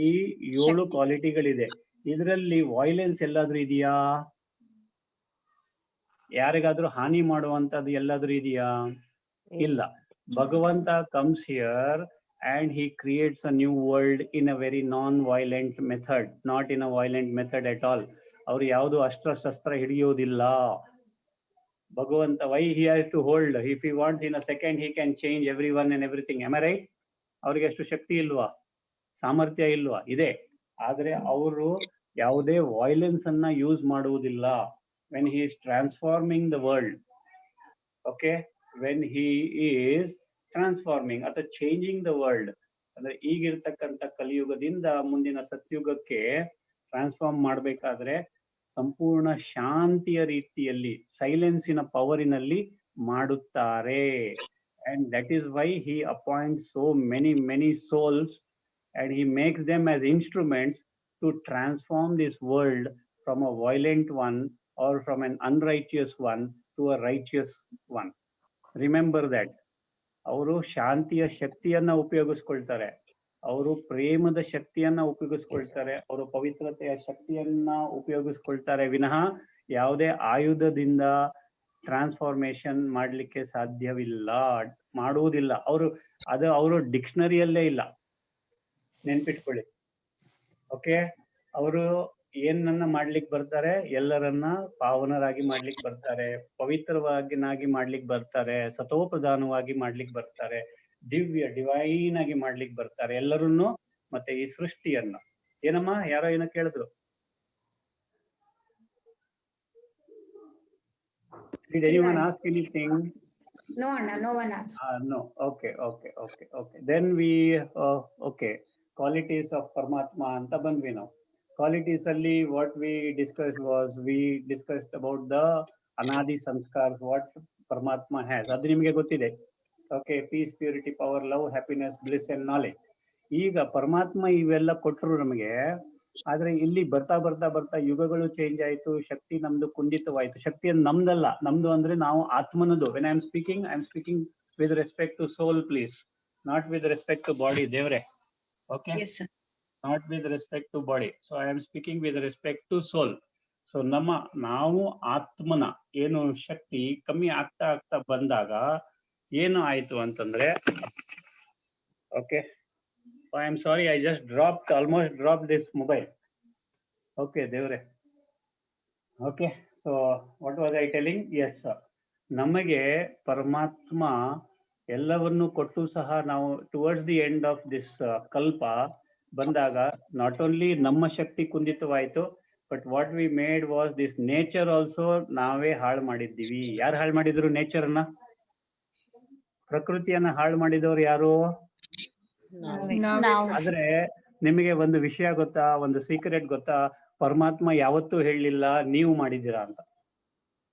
ಈ 7 ಕ್ವಾಲಿಟಿಗಳಿದೆ. ಇದರಲ್ಲಿ ವಾಯ್ಲೆನ್ಸ್ ಎಲ್ಲಾದ್ರೂ ಇದೆಯಾ? ಯಾರಿಗಾದ್ರೂ ಹಾನಿ ಮಾಡುವಂತದ್ದು ಎಲ್ಲಾದ್ರೂ ಇದೆಯಾ? ಇಲ್ಲ. ಭಗವಂತ comes here and he creates a new world in a very non-violent method, not in a violent method at all. ಅವ್ರು ಯಾವುದು ಶಸ್ತ್ರ ಹಿಡಿಯೋದಿಲ್ಲ. ಭಗವಂತ, why he has to hold? If he wants in a second he can change everyone and everything. Am I right? ಅವ್ರಿಗೆ ಅಷ್ಟು ಶಕ್ತಿ ಇಲ್ವಾ? ಸಾಮರ್ಥ್ಯ ಇಲ್ವಾ? ಇದೆ. ಆದ್ರೆ ಅವರು ಯಾವುದೇ ವಾಯ್ಲೆನ್ಸ್ ಅನ್ನ ಯೂಸ್ ಮಾಡುವುದಿಲ್ಲ. when he is transforming the world, okay, when he is transforming ಅಥವಾ ಚೇಂಜಿಂಗ್ ದ ವರ್ಲ್ಡ್, ಅಂದ್ರೆ ಈಗಿರ್ತಕ್ಕಂಥ ಕಲಿಯುಗದಿಂದ ಮುಂದಿನ ಸತ್ಯುಗಕ್ಕೆ ಟ್ರಾನ್ಸ್ಫಾರ್ಮ್ ಮಾಡಬೇಕಾದ್ರೆ ಸಂಪೂರ್ಣ ಶಾಂತಿಯ ರೀತಿಯಲ್ಲಿ, ಸೈಲೆನ್ಸಿನ ಪವರಿನಲ್ಲಿ ಮಾಡುತ್ತಾರೆ. And that is why he appoints so many souls and he makes them as instruments to transform this world from a violent one or from an unrighteous one to a righteous one. Remember that. ಅವರು ಶಾಂತಿಯ ಶಕ್ತಿಯನ್ನ ಉಪಯೋಗಿಸ್ಕೊಳ್ತಾರೆ, ಅವರು ಪ್ರೇಮದ ಶಕ್ತಿಯನ್ನ ಉಪಯೋಗಿಸ್ಕೊಳ್ತಾರೆ, ಅವರು ಪವಿತ್ರತೆಯ ಶಕ್ತಿಯನ್ನ ಉಪಯೋಗಿಸ್ಕೊಳ್ತಾರೆ ವಿನಃ ಯಾವುದೇ ಆಯುಧದಿಂದ ಟ್ರಾನ್ಸ್ಫಾರ್ಮೇಶನ್ ಮಾಡ್ಲಿಕ್ಕೆ ಸಾಧ್ಯವಿಲ್ಲ, ಮಾಡುವುದಿಲ್ಲ. ಅವರು ಡಿಕ್ಷನರಿಯಲ್ಲೇ ಇಲ್ಲ, ನೆನ್ಪಿಟ್ಕೊಳ್ಳಿ. ಓಕೆ, ಅವರು ಏನನ್ನ ಮಾಡ್ಲಿಕ್ಕೆ ಬರ್ತಾರೆ? ಎಲ್ಲರನ್ನ ಪಾವನರಾಗಿ ಮಾಡ್ಲಿಕ್ಕೆ ಬರ್ತಾರೆ, ಪವಿತ್ರವಾಗಿನಾಗಿ ಮಾಡ್ಲಿಕ್ಕೆ ಬರ್ತಾರೆ, ಸತೋಪ್ರಧಾನವಾಗಿ ಮಾಡ್ಲಿಕ್ಕೆ ಬರ್ತಾರೆ, ಡಿವೈನ್ ಆಗಿ ಮಾಡ್ಲಿಕ್ಕೆ ಬರ್ತಾರೆ ಎಲ್ಲರನ್ನು. ಮತ್ತೆ ಈ ಸೃಷ್ಟಿಯನ್ನ ಏನಮ್ಮ, ಯಾರೋ ಏನೋ ಕೇಳಿದ್ರು. Did anyone ask anything? No, Anna, no one asked. No. Okay. Then we okay. Qualities of Paramatma anta bandvi now. Qualities ಅಲ್ಲಿ what we discussed about the anadi sanskars, what Paramatma has. ಅದು ನಿಮಗೆ ಗೊತ್ತಿದೆ. Okay, peace, purity, power, love, happiness, bliss and knowledge. ಈಗ ಪರಮಾತ್ಮ ಇವೆಲ್ಲ ಕೊಟ್ಟರು ನಮಗೆ. ಆದ್ರೆ ಇಲ್ಲಿ ಬರ್ತಾ ಯುಗಗಳು ಚೇಂಜ್ ಆಯ್ತು, ಶಕ್ತಿ ನಮ್ದು ಕುಂದಿತವಾಯ್ತು. ಶಕ್ತಿ ನಮ್ದಲ್ಲ, ನಮ್ದು ಅಂದ್ರೆ ನಾವು ಆತ್ಮನದು. When I am speaking with respect to soul please, not with respect to body. ದೇವ್ರೆ, okay, not with respect to body. So I am speaking with respect to soul. So ನಾವು ಆತ್ಮನ ಏನು ಶಕ್ತಿ ಕಮ್ಮಿ ಆಗ್ತಾ ಬಂದಾಗ ಏನು ಆಯ್ತು ಅಂತಂದ್ರೆ, okay, I am sorry, I just almost dropped this mobile. Okay, ದೇವ್ರೆ. Okay, so what was I telling? Yes sir, ನಮಗೆ ಪರಮಾತ್ಮ ಎಲ್ಲವನ್ನು ಕೊಟ್ಟು ಸಹ ನಾವು towards the end of this ಕಲ್ಪ ಬಂದಾಗ ನಾಟ್ ಓನ್ಲಿ ನಮ್ಮ ಶಕ್ತಿ ಕುಂದಿತವಾಯ್ತು, but what we made was this nature also ನಾವೇ ಹಾಳು ಮಾಡಿದ್ದೀವಿ. ಯಾರು ಹಾಳು ಮಾಡಿದ್ರು ನೇಚರ್ನ? ಪ್ರಕೃತಿಯನ್ನ ಹಾಳು ಮಾಡಿದವರು ಯಾರು? ಆದ್ರೆ ನಿಮಗೆ ಒಂದು ವಿಷಯ ಗೊತ್ತಾ, ಒಂದು ಸೀಕ್ರೆಟ್ ಗೊತ್ತಾ? ಪರಮಾತ್ಮ ಯಾವತ್ತೂ ಹೇಳಲಿಲ್ಲ ನೀವು ಮಾಡಿದ್ದೀರಾ ಅಂತ.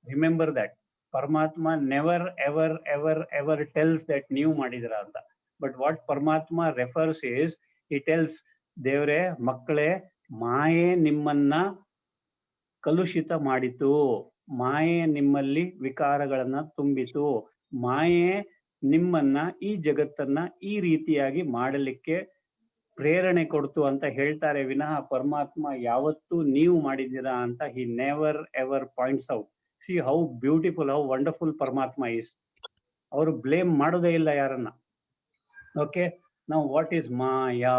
Remember that. ಪರಮಾತ್ಮ never ever ever ever tells that ನೀವು ಮಾಡಿದಿರಾ ಅಂತ. ಬಟ್ ವಾಟ್ ಪರಮಾತ್ಮ ರೆಫರ್ಸ್ ಇಸ್, he tells, ದೇವ್ರೆ, ಮಕ್ಕಳೇ, ಮಾಯೆ ನಿಮ್ಮನ್ನ ಕಲುಷಿತ ಮಾಡಿತು, ಮಾಯೆ ನಿಮ್ಮಲ್ಲಿ ವಿಕಾರಗಳನ್ನ ತುಂಬಿತು, ಮಾಯೆ ನಿಮ್ಮನ್ನ ಈ ಜಗತ್ತನ್ನ ಈ ರೀತಿಯಾಗಿ ಮಾಡಲಿಕ್ಕೆ ಪ್ರೇರಣೆ ಕೊಡ್ತು ಅಂತ ಹೇಳ್ತಾರೆ ವಿನಃ ಪರಮಾತ್ಮ ಯಾವತ್ತೂ ನೀವು ಮಾಡಿದ್ದೀರಾ ಅಂತ he never ever points out. See how beautiful, how wonderful ಪರಮಾತ್ಮ is. ಅವರು ಬ್ಲೇಮ್ ಮಾಡೋದೇ ಇಲ್ಲ ಯಾರನ್ನ. ಓಕೆ, now what is ಮಾಯಾ?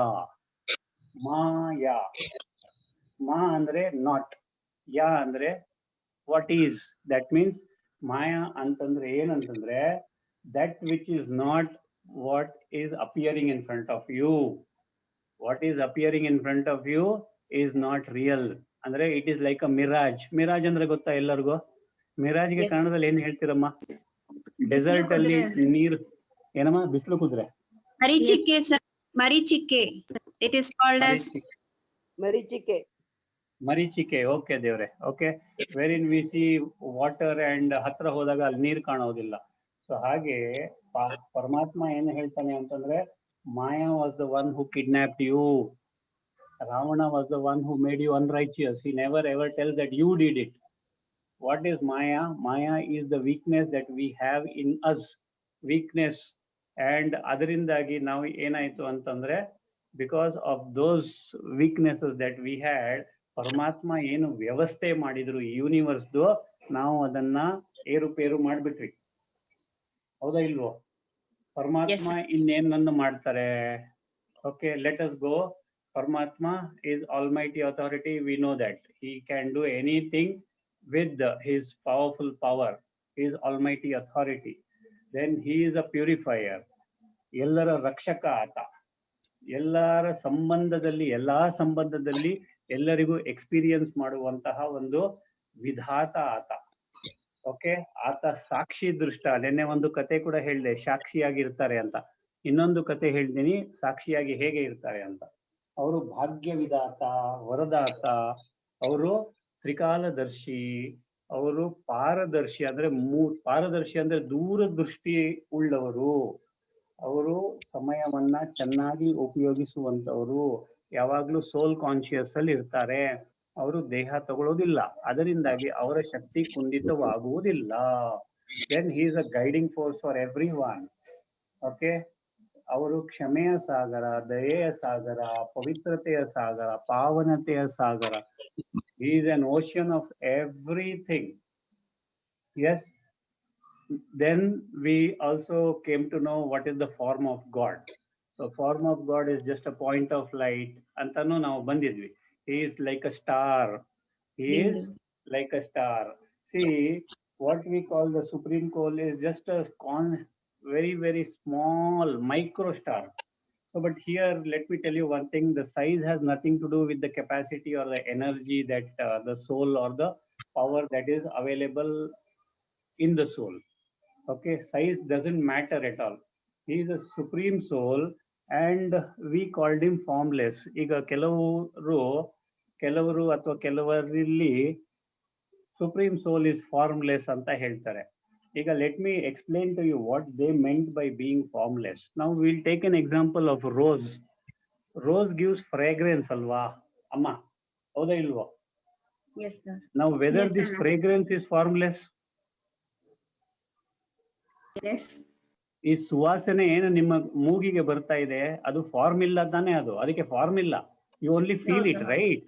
ಮಾಯಾ, ಮಾ ಅಂದ್ರೆ ನಾಟ್, ಯಾ ಅಂದ್ರೆ ವಾಟ್ ಈಸ್. ದಟ್ ಮೀನ್ಸ್ ಮಾಯಾ ಅಂತಂದ್ರೆ ಏನಂತಂದ್ರೆ that which is not what is appearing in front of you. What is appearing in front of you is not real. ಅಂದ್ರೆ it is like a mirage. Mirage ಅಂದ್ರೆ ಗೊತ್ತಾ ಎಲ್ಲರಿಗೂ? ಮಿರಾಜ್ಗೆ ಕನ್ನಡದಲ್ಲಿ ಏನ್ ಹೇಳ್ತೀರಮ್ಮ? Dessert ಅಲ್ಲಿ ನೀರು, ಏನಮ್ಮ? ಬಿಸಿಲು ಕುದುರೆ, ಮರೀಚಿಕೆ ಸರ್, ಮರೀಚಿಕೆ. It is called as ಮರೀಚಿಕೆ. ಓಕೆ ದೇವ್ರೆ, okay. Wherein we see water and ಹತ್ರ ಹೋದಾಗ ಅಲ್ಲಿ ನೀರು ಕಾಣೋದಿಲ್ಲ. ಸೊ ಹಾಗೆ ಪರಮಾತ್ಮ ಏನು ಹೇಳ್ತಾನೆ ಅಂತಂದ್ರೆ, Maya was the one who kidnapped you. Ravana was the one who made you unrighteous. He never ever tells that you did it. What is Maya? Maya is the weakness that we have in us. Weakness. And ಅದರಿಂದಾಗಿ ನಾವು ಏನಾಯ್ತು ಅಂತಂದ್ರೆ because of those weaknesses that we had, ಪರಮಾತ್ಮ ಏನು ವ್ಯವಸ್ಥೆ ಮಾಡಿದ್ರು ಈ ಯೂನಿವರ್ಸ್ದು, ನಾವು ಅದನ್ನ ಏರುಪೇರು ಮಾಡ್ಬಿಟ್ವಿ. ಹೌದಾ ಇಲ್ವೋ? ಪರಮಾತ್ಮ ಇನ್ನೇನನ್ನು ಮಾಡ್ತಾರೆ? Okay, let us go. Paramatma is Almighty Authority. We know that He can do anything with His powerful power, His Almighty Authority. Then He is a purifier. ಎಲ್ಲರ ರಕ್ಷಕ ಆತ. ಎಲ್ಲರ ಸಂಬಂಧದಲ್ಲಿ, ಎಲ್ಲಾ ಸಂಬಂಧದಲ್ಲಿ ಎಲ್ಲರಿಗೂ ಎಕ್ಸ್ಪೀರಿಯನ್ಸ್ ಮಾಡುವಂತಹ ಒಂದು ವಿಧಾತ ಆತ. ಓಕೆ, ಆತ ಸಾಕ್ಷಿ ದೃಷ್ಟ. ನೆನ್ನೆ ಒಂದು ಕತೆ ಕೂಡ ಹೇಳಿದೆ, ಸಾಕ್ಷಿಯಾಗಿರ್ತಾರೆ ಅಂತ. ಇನ್ನೊಂದು ಕತೆ ಹೇಳ್ತೀನಿ, ಸಾಕ್ಷಿಯಾಗಿ ಹೇಗೆ ಇರ್ತಾರೆ ಅಂತ. ಅವರು ಭಾಗ್ಯ ವಿಧಾತ, ವರದಾತ, ಅವರು ತ್ರಿಕಾಲದರ್ಶಿ, ಅವರು ಪಾರದರ್ಶಿ ಅಂದ್ರೆ ಪಾರದರ್ಶಿ ಅಂದ್ರೆ ದೂರದೃಷ್ಟಿ ಉಳ್ಳವರು, ಅವರು ಸಮಯವನ್ನ ಚೆನ್ನಾಗಿ ಉಪಯೋಗಿಸುವಂತವರು, ಯಾವಾಗ್ಲೂ ಸೋಲ್ ಕಾನ್ಶಿಯಸ್ ಅಲ್ಲಿ ಇರ್ತಾರೆ, ಅವರು ದೇಹ ತಗೊಳ್ಳೋದಿಲ್ಲ, ಅದರಿಂದಾಗಿ ಅವರ ಶಕ್ತಿ ಕುಂದಿತವಾಗುವುದಿಲ್ಲ. Then he is a guiding force for everyone. Okay, ಅವರು ಕ್ಷಮೆಯ ಸಾಗರ, ದಯೆಯ ಸಾಗರ, ಪವಿತ್ರತೆಯ ಸಾಗರ, ಪಾವನತೆಯ ಸಾಗರ. He is an ocean of everything. Yes. Then we also came to know what is the form of God. So form of God is just a point of light ಅಂತನೂ ನಾವು ಬಂದಿದ್ವಿ. He is like a star. He is like a star. See, what we call the supreme coal is just a very, very small micro star. So, but here, let me tell you one thing, the size has nothing to do with the capacity or the energy that the soul or the power that is available in the soul. Okay, size doesn't matter at all. He is a supreme soul and we called him formless. ಈಗ ಕೆಲವರು ಅಥವಾ ಕೆಲವರಲ್ಲಿ supreme soul is formless ಅಂತ ಹೇಳ್ತಾರೆ. ಈಗ let me explain to you what they meant by being formless. Now we'll take an example of rose. Rose gives fragrance ಅಲ್ವಾ ಅಮ್ಮ, ಹೌದಾ ಇಲ್ವಾ? Yes, sir. Now whether Yes, this Anna. fragrance is formless, Yes. ಈ ಸುವಾಸನೆ ಏನು ನಿಮ್ಮ ಮೂಗಿಗೆ ಬರ್ತಾ ಇದೆ, ಅದು ಫಾರ್ಮ್ ಇಲ್ಲ ತಾನೇ, ಅದು ಅದಕ್ಕೆ ಫಾರ್ಮ್ ಇಲ್ಲ. You only feel it, right?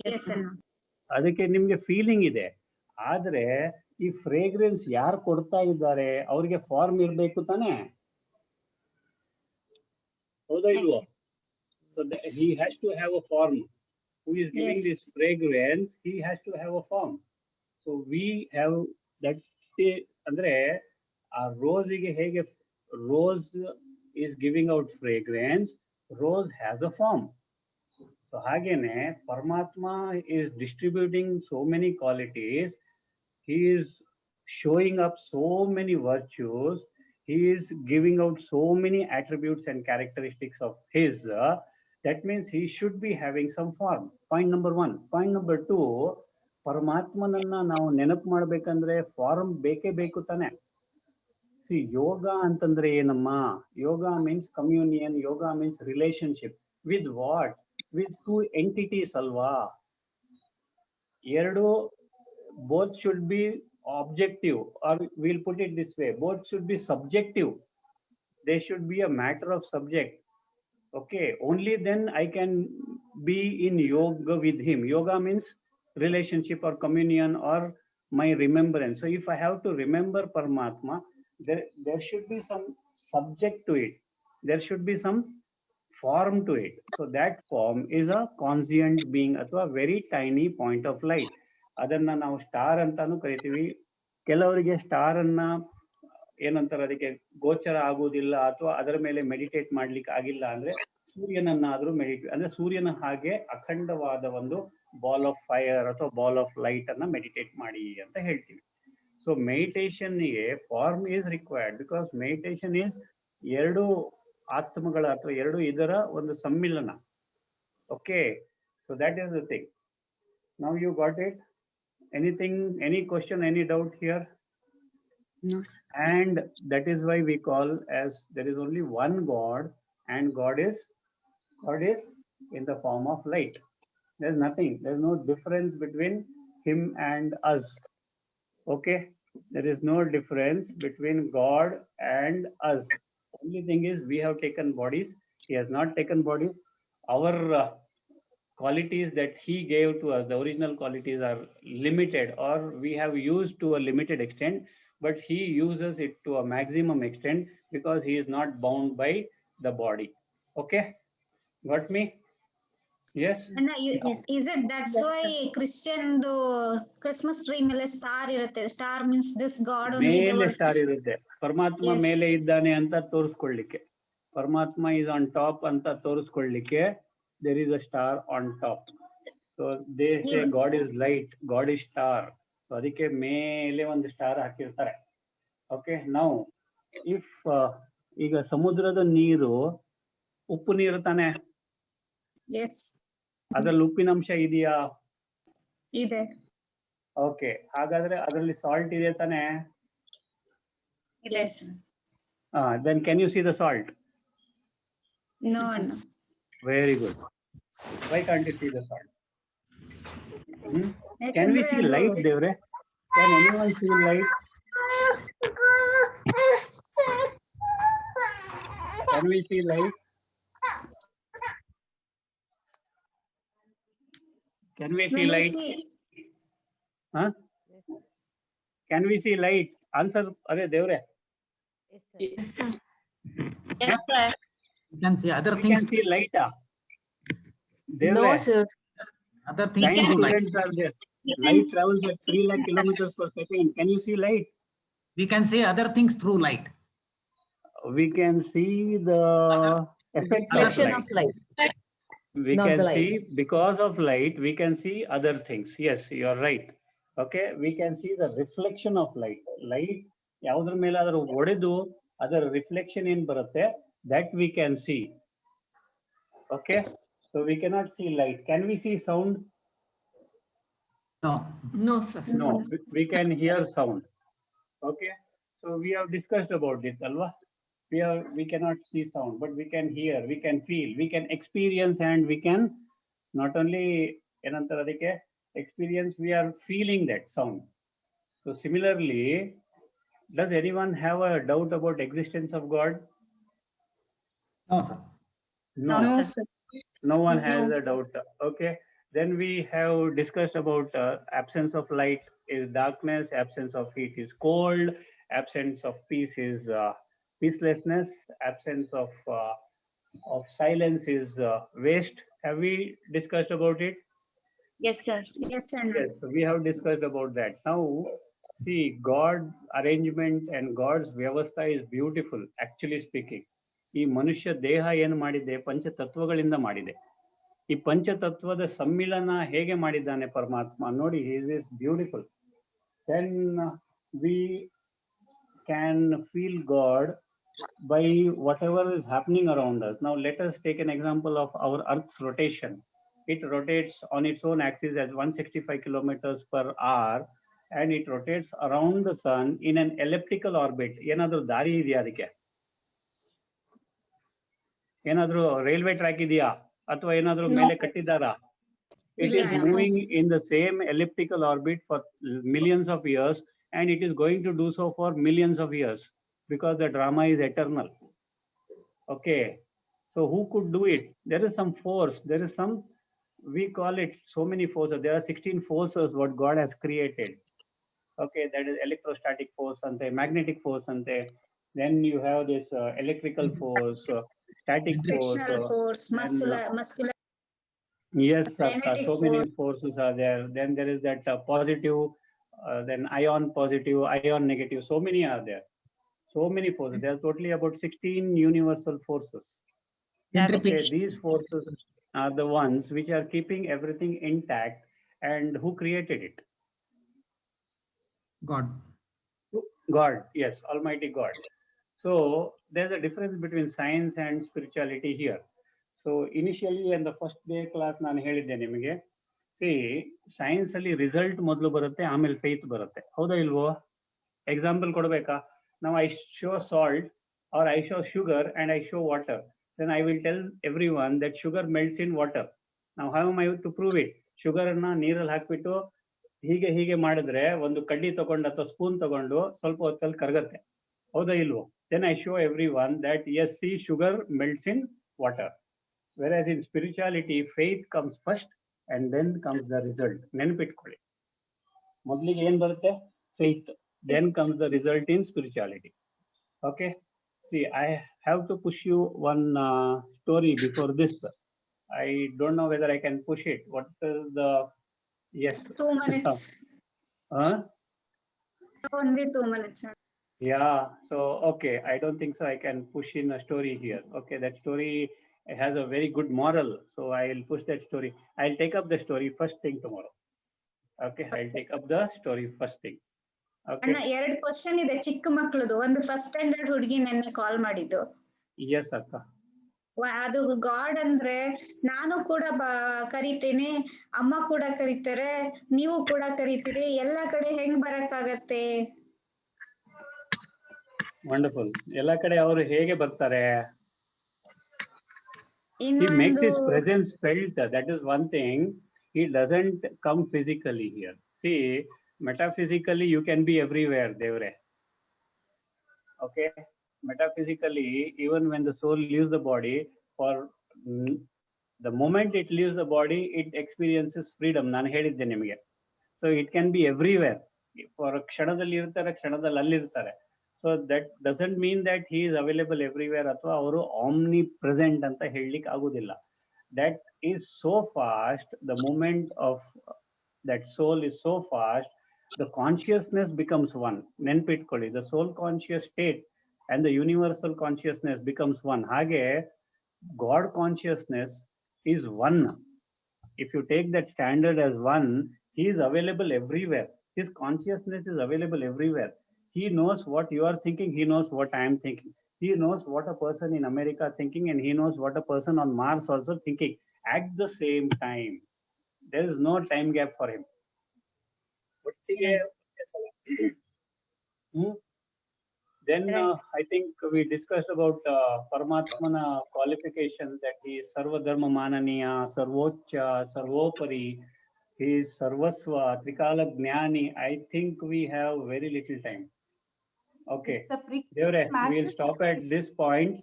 Yes, Anna. ಅದಕ್ಕೆ ನಿಮ್ಗೆ ಫೀಲಿಂಗ್ ಇದೆ. ಆದ್ರೆ ಈ ಫ್ರೇಗ್ರೆನ್ಸ್ ಯಾರು ಕೊಡ್ತಾ ಇದ್ದಾರೆ ಅವ್ರಿಗೆ ಫಾರ್ಮ್ ಇರ್ಬೇಕು ತಾನೆ, ಹೌದಾ ಇಲ್ವೋ? So he has to have a form. Who is giving Yes. this fragrance, he has to have a form. So we have that. ಅಂದ್ರೆ ಆ ರೋಸಿಗೆ ಹೇಗೆ rose is giving out fragrance, rose has a form. So ಹಾಗೇನೆ ಪರಮಾತ್ಮ is distributing so many qualities. He is showing up so many virtues. He is giving out so many attributes and characteristics of his. That means he should be having some form. Point number one. Point number two, ಪರಮಾತ್ಮನನ್ನ ನಾವು ನೆನಪು ಮಾಡ್ಬೇಕಂದ್ರೆ form ಬೇಕೇ ಬೇಕು ತಾನೆ. See, ಯೋಗ ಅಂತಂದ್ರೆ ಏನಮ್ಮ? ಯೋಗ means communion. Yoga means relationship. With what? With two entities ಅಲ್ವಾ? ಎರಡು, both should be objective, or we'll put it this way, both should be subjective. They should be a matter of subject. Okay, only then I can be in yoga with him. Yoga means relationship or communion or my remembrance. So if I have to remember Paramatma, there should be some subject to it. There should be some form to it. So that form is a conscient being ಅಥವಾ very tiny point of light. ಅದನ್ನ ನಾವು star ಅಂತಾನು ಕರಿತೀವಿ. ಕೆಲವರಿಗೆ star ಅನ್ನ ಏನಂತಾರೆ, ಅದಕ್ಕೆ ಗೋಚರ ಆಗುವುದಿಲ್ಲ ಅಥವಾ ಅದರ ಮೇಲೆ ಮೆಡಿಟೇಟ್ ಮಾಡ್ಲಿಕ್ಕೆ ಆಗಿಲ್ಲ ಅಂದ್ರೆ ಸೂರ್ಯನನ್ನಾದ್ರೂ ಮೆಡಿಟೇಟ್, ಅಂದ್ರೆ ಸೂರ್ಯನ ಹಾಗೆ ಅಖಂಡವಾದ ಒಂದು ಬಾಲ್ ಆಫ್ ಫೈರ್ ಅಥವಾ ಬಾಲ್ ಆಫ್ ಲೈಟ್ ಅನ್ನ ಮೆಡಿಟೇಟ್ ಮಾಡಿ ಅಂತ ಹೇಳ್ತೀವಿ. ಸೊ ಮೆಡಿಟೇಷನ್ಗೆ form is required because meditation is ಎರಡು ಆತ್ಮಗಳ ಅಥವಾ ಎರಡು ಇದರ ಒಂದು ಸಮ್ಮಿಲನ. Okay, so that is the thing. Now you got it? Anything, any question, any doubt here? No, sir. And that is why we call, as there is only one God, and God is in the form of light. There's nothing, there's no difference between him and us. Okay, there is no difference between God and us. Only thing is we have taken bodies, he has not taken bodies. Our qualities that he gave to us, the original qualities, are limited, or we have used to a limited extent, but he uses it to a maximum extent because he is not bound by the body. Okay, got me? Yes. And is it that's why Christian the Christmas tree ಮೇಲೆ star ಇರುತ್ತೆ? Star means this God only. ಮೇಲೆ star ಇರುತ್ತೆ, ಪರಮಾತ್ಮ Yes. ಮೇಲೆ ಇದ್ದಾನೆ ಅಂತ ತೋರಿಸ್ಕೊಳ್ಳಿಕ್ಕೆ. ಪರಮಾತ್ಮ is on top ಅಂತ ತೋರಿಸ್ಕೊಳ್ಳಿಕ್ಕೆ there is a star on top. So they say Yeah. God is light, God is star. So ಅದಕ್ಕೆ ಮೇಲೆ ಒಂದು ಸ್ಟಾರ್ ಹಾಕಿರ್ತಾರೆ. ಓಕೆ, ನೌ ಇಫ್ ಈಗ ಸಮುದ್ರದ ನೀರು ಉಪ್ಪು ನೀರು ತಾನೆ, Yes. ಅದ್ರಲ್ಲಿ ಉಪ್ಪಿನಂಶ ಇದೆಯಾ? ಇದೆ. ಓಕೆ, ಹಾಗಾದ್ರೆ ಅದರಲ್ಲಿ ಸಾಲ್ಟ್ ಇದೆ ತಾನೆ? Yes. Then can you see the salt? No. Very good. Why can't you see the salt? Can we see light, Devre? Can anyone see light? Can we see light? Can we see light? Huh? Can we see light? Answer, Are Devre. Yes, sir. You can say other We things. can see light. No, sir. Other things Science through light. students are there. Light travels at 3 lakh kilometers per second. Can you see light? We can say other things through light. We can see the effect of Reflection light. of light. We not can the light. see, because of light, we can see other things. Yes, you're right. Okay, we can see the reflection of light. Light, ಯಾವುದ್ರ ಮೇಲಾದರೂ ಹೊಡೆದು ಅದರ reflection ಏನ್ ಬರುತ್ತೆ, that we can see. Okay, so we cannot see light. Can we see sound? No. No, sir. No, we can hear sound. Okay, so we have discussed about this, alva. We cannot see sound, but we can hear, we can feel, we can experience, and we can not only ಏನಂತಾರೆ ಅದಕ್ಕೆ experience, we are feeling that sound. So similarly, does anyone have a doubt about existence of God? No, sir. No, No, sir. no one has No. a doubt. Okay, then we have discussed about absence of light is darkness, absence of heat is cold, absence of peace is peacelessness, absence of silence is waste. Have we discussed about it? Yes, sir. Yes, and Yes, we have discussed about that. Now, see, God's arrangement and God's vyavastha is beautiful, actually speaking. ಈ ಮನುಷ್ಯ ದೇಹ ಏನು ಮಾಡಿದೆ, ಪಂಚತತ್ವಗಳಿಂದ ಮಾಡಿದೆ. ಈ ಪಂಚತತ್ವದ ಸಮ್ಮಿಲನ ಹೇಗೆ ಮಾಡಿದ್ದಾನೆ ಪರಮಾತ್ಮ ನೋಡಿ, is beautiful. Then we can feel God by whatever is happening around us. Now let us take an example of our Earth's rotation. It rotates on its own axis at 165 kilometers per hour, and it rotates around the sun in an elliptical orbit. ಏನಾದ್ರೂ ದಾರಿ ಇದೆಯಾ ಅದಕ್ಕೆ? ಏನಾದ್ರೂ railway track ಇದೆಯಾ ಅಥವಾ ಏನಾದ್ರೂ ಮೇಲೆ ಕಟ್ಟಿದ್ದಾರಾ? It is ಇಲ್ಲ. moving in the same elliptical orbit for millions of years, and it is going to do so for millions of years because the drama is eternal. Okay, so who could do it? There is some force, there is some, we call it so many forces. There are 16 forces what God has created. Okay, that is electrostatic force and the magnetic force, and then you have this electrical force, static force. frictional force, muscular. Yes, Kinetic so many forces are there. Then there is that positive, then ion positive, ion negative. So many are there. So many forces. There are totally about 16 universal forces. Okay, these forces are the ones which are keeping everything intact. And who created it? God. God, yes, Almighty God. So there's a difference between science and spirituality here. So initially in the first day class ನಾನು ಹೇಳಿದ್ದೆ ನಿಮಗೆ, see, science ಅಲ್ಲಿ result ಮೊದಲು ಬರುತ್ತೆ, ಆಮೇಲೆ faith ಬರುತ್ತೆ. ಹೌದಾ ಇಲ್ವೋ? ಎಕ್ಸಾಂಪಲ್ ಕೊಡ್ಬೇಕಾ? Now I show salt or I show sugar and I show water. then I will tell everyone that sugar melts in water. Now, how am I to prove it? Sugar ಅನ್ನ ನೀರಲ್ಲಿ ಹಾಕ್ಬಿಟ್ಟು ಹೀಗೆ ಮಾಡಿದ್ರೆ ಒಂದು ಕಡ್ಡಿ ತಗೊಂಡು ಅಥವಾ ಸ್ಪೂನ್ ತಗೊಂಡು ಸ್ವಲ್ಪ ಹೊತ್ತಲ್ಲಿ ಕರಗತ್ತೆ. ಹೌದಾ ಇಲ್ವೋ? Then I show everyone that yes, see, sugar melts in water. Whereas in spirituality, faith comes first and then comes the result. ನೆನಪಿಟ್ಕೊಳ್ಳಿ. ಮೊದಲಿಗೆ ಏನ್ ಬರುತ್ತೆ? Faith. Then comes the result in spirituality. Okay. See, I have to push you one story before this. I don't know whether I can push it. What is the yes? 2 minutes. Huh? Only 2 minutes. Yeah. So okay, I don't think so. I can push in a story here. Okay, that story has a very good moral. So I'll push that story. I'll take up the story first thing tomorrow. Okay, I'll take up the story first thing. Okay. ಅಣ್ಣ 2 question ಇದೆ ಚಿಕ್ಕ ಮಕ್ಕಳದು. ಒಂದು first standard ಹುಡುಗಿ ನೆನ್ನೆ ಕಾಲ್ ಮಾಡಿದ್ದು. Yes, Akka. ಅದು god ಅಂದ್ರೆ ನಾನು ಕೂಡ ಕರಿತೇನೆ, ಅಮ್ಮ ಕೂಡ ಕರೀತಾರೆ, ನೀವು ಕೂಡ ಕರೀತೀರಿ, ಎಲ್ಲಾ ಕಡೆ ಹೆಂಗ್ ಬರಕ್ಕಾಗತ್ತೆ? Wonderful. ಎಲ್ಲ ಕಡೆ ಅವರು ಹೇಗೆ ಬರ್ತಾರೆ? He makes his presence felt. That is one thing. He doesn't come physically here. See, metaphysically you can be everywhere, Devre. Okay. Metaphysically, even when the soul leaves the body, for the moment it leaves the body, it experiences freedom. ನಾನು ಹೇಳಿದ್ದೆ ನಿಮಗೆ. So it can be everywhere. For ಕ್ಷಣದಲ್ಲಿ ಇರ್ತಾರೆ, ಕ್ಷಣದಲ್ಲಿ ಅಲ್ಲಿರ್ತಾರೆ. So that doesn't mean that he is available everywhere ಅಥವಾ ಅವರು omnipresent ಅಂತ ಹೇಳಲಿಕ್ಕೆ ಆಗುದಿಲ್ಲ. That is so fast. The moment of that soul is so fast. The consciousness becomes one. ನೆನ್ಪಿಟ್ಕೊಳ್ಳಿ, the soul conscious state and the universal consciousness becomes one. Hage, God consciousness is one. If you take that standard as one, he is available everywhere. His consciousness is available everywhere. He knows what you are thinking. He knows what I am thinking. He knows what a person in America thinking, and he knows what a person on Mars also thinking at the same time. There is no time gap for him. Then I think we discussed about Paramatmana qualification, that he is Sarva Dharma Mananiya, Sarvocha, Sarvopari, he is Sarvasva, Trikala Jnani. I think we have very little time. Okay, Devre, we'll stop at this point,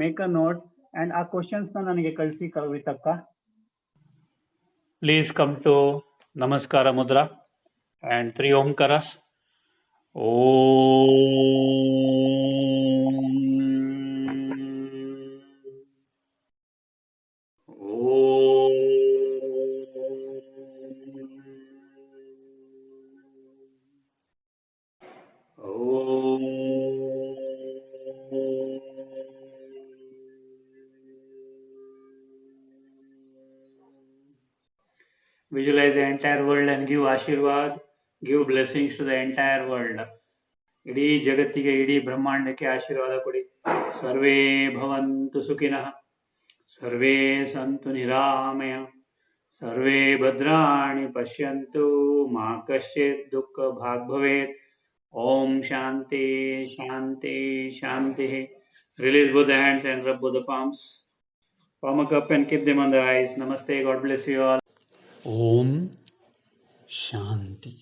make a note, and our questions na nanige kalsi Kavitaka. Please come to Namaskara Mudra and 3 Omkaras. Om. Om. Om. Visualize the entire world and give Ashirwad, give blessings to the entire world. ಇಡೀ ಜಗತ್ತಿಗೆ, ಇಡೀ ಬ್ರಹ್ಮಾಂಡಕ್ಕೆ ಆಶೀರ್ವಾದ ಕೊಡಿ. ಸರ್ವೇ ಭವಂತು ಸುಖಿನಃ, ಸರ್ವೇ ಸಂತು ನಿರಾಮಯ, ಸರ್ವೇ ಭದ್ರಾಣಿ ಪಶ್ಯಂತು, ಮಾ ಕಶ್ಚಿತ್ ದುಃಖ ಭಾಗ್ ಭವೇತ್. ಓಂ ಶಾಂತಿ ಶಾಂತಿ ಶಾಂತಿ. Release both the hands and rub both the palms. Palm a cup and keep them on the eyes. Namaste. God bless you all. Om Shanti.